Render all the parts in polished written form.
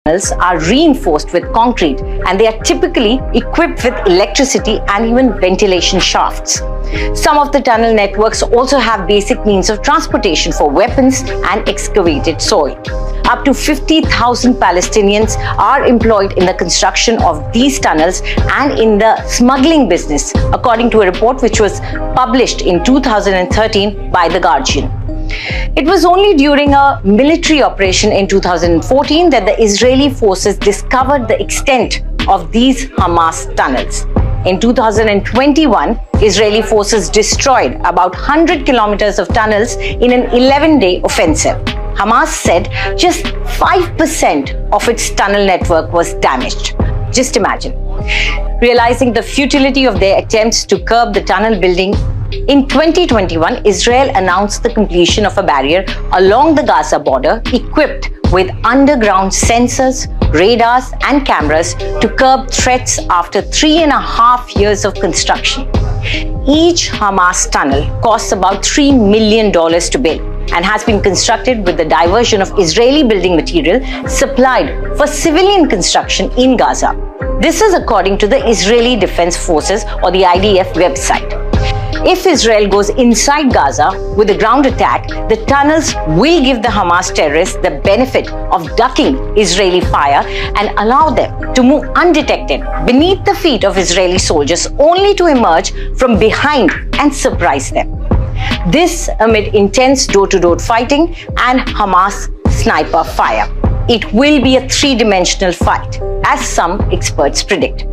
tunnels are reinforced with concrete, and they are typically equipped with electricity and even ventilation shafts. Some of the tunnel networks also have basic means of transportation for weapons and excavated soil. Up to 50,000 Palestinians are employed in the construction of these tunnels and in the smuggling business, according to a report which was published in 2013 by The Guardian. It was only during a military operation in 2014 that the Israeli forces discovered the extent of these Hammas tunnels. In 2021, Israeli forces destroyed about 100 kilometers of tunnels in an 11-day offensive. Hammas said just 5% of its tunnel network was damaged. Just imagine. Realizing the futility of their attempts to curb the tunnel building, in 2021, Israel announced the completion of a barrier along the Gaza border equipped with underground sensors, radars and cameras to curb threats after 3.5 years of construction. Each Hammas tunnel costs about $3 million to build and has been constructed with the diversion of Israeli building material supplied for civilian construction in Gaza. This is according to the Israeli Defense Forces or the IDF website. If Israel goes inside Gaza with a ground attack, the tunnels will give the Hamas terrorists the benefit of ducking Israeli fire and allow them to move undetected beneath the feet of Israeli soldiers, only to emerge from behind and surprise them. This amid intense door-to-door fighting and Hamas sniper fire. It will be a three-dimensional fight, as some experts predict.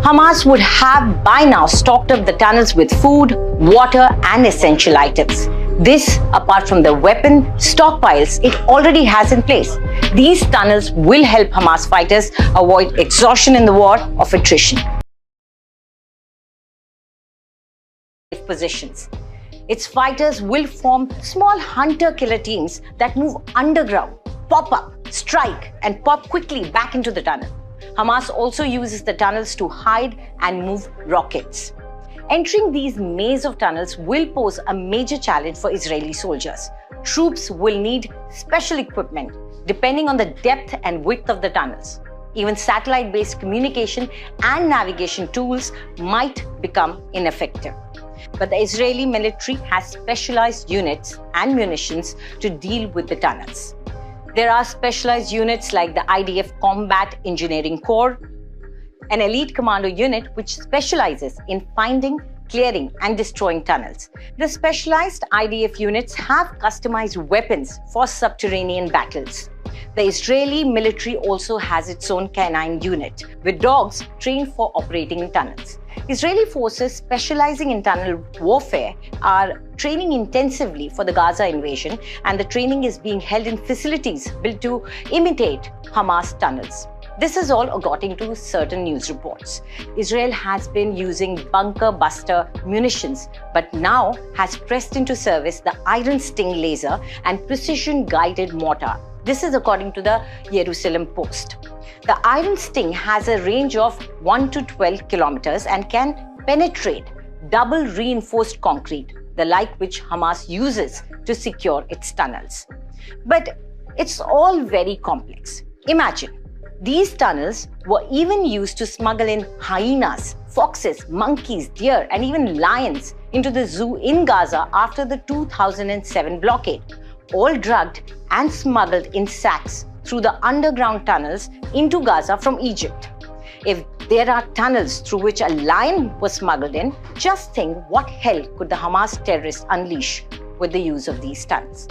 Hamas would have by now stocked up the tunnels with food, water and essential items. This apart from the weapon stockpiles it already has in place. These tunnels will help Hamas fighters avoid exhaustion in the war of attrition. Positions. Its fighters will form small hunter-killer teams that move underground, pop up, strike and pop quickly back into the tunnel. Hamas also uses the tunnels to hide and move rockets. Entering these maze of tunnels will pose a major challenge for Israeli soldiers. Troops will need special equipment depending on the depth and width of the tunnels. Even satellite-based communication and navigation tools might become ineffective. But the Israeli military has specialized units and munitions to deal with the tunnels. There are specialized units like the IDF Combat Engineering Corps, an elite commando unit which specializes in finding, clearing and destroying tunnels. The specialized IDF units have customized weapons for subterranean battles. The Israeli military also has its own canine unit with dogs trained for operating in tunnels. Israeli forces specializing in tunnel warfare are training intensively for the Gaza invasion, and the training is being held in facilities built to imitate Hamas tunnels. This is all according to certain news reports. Israel has been using bunker buster munitions, but now has pressed into service the Iron Sting laser and precision guided mortar. This is according to the Jerusalem Post. The Iron Sting has a range of 1 to 12 kilometers and can penetrate double reinforced concrete, the like which Hamas uses to secure its tunnels. But it's all very complex. Imagine, these tunnels were even used to smuggle in hyenas, foxes, monkeys, deer and even lions into the zoo in Gaza after the 2007 blockade, all drugged and smuggled in sacks through the underground tunnels into Gaza from Egypt. If there are tunnels through which a lion was smuggled in, just think what hell could the Hamas terrorists unleash with the use of these tunnels.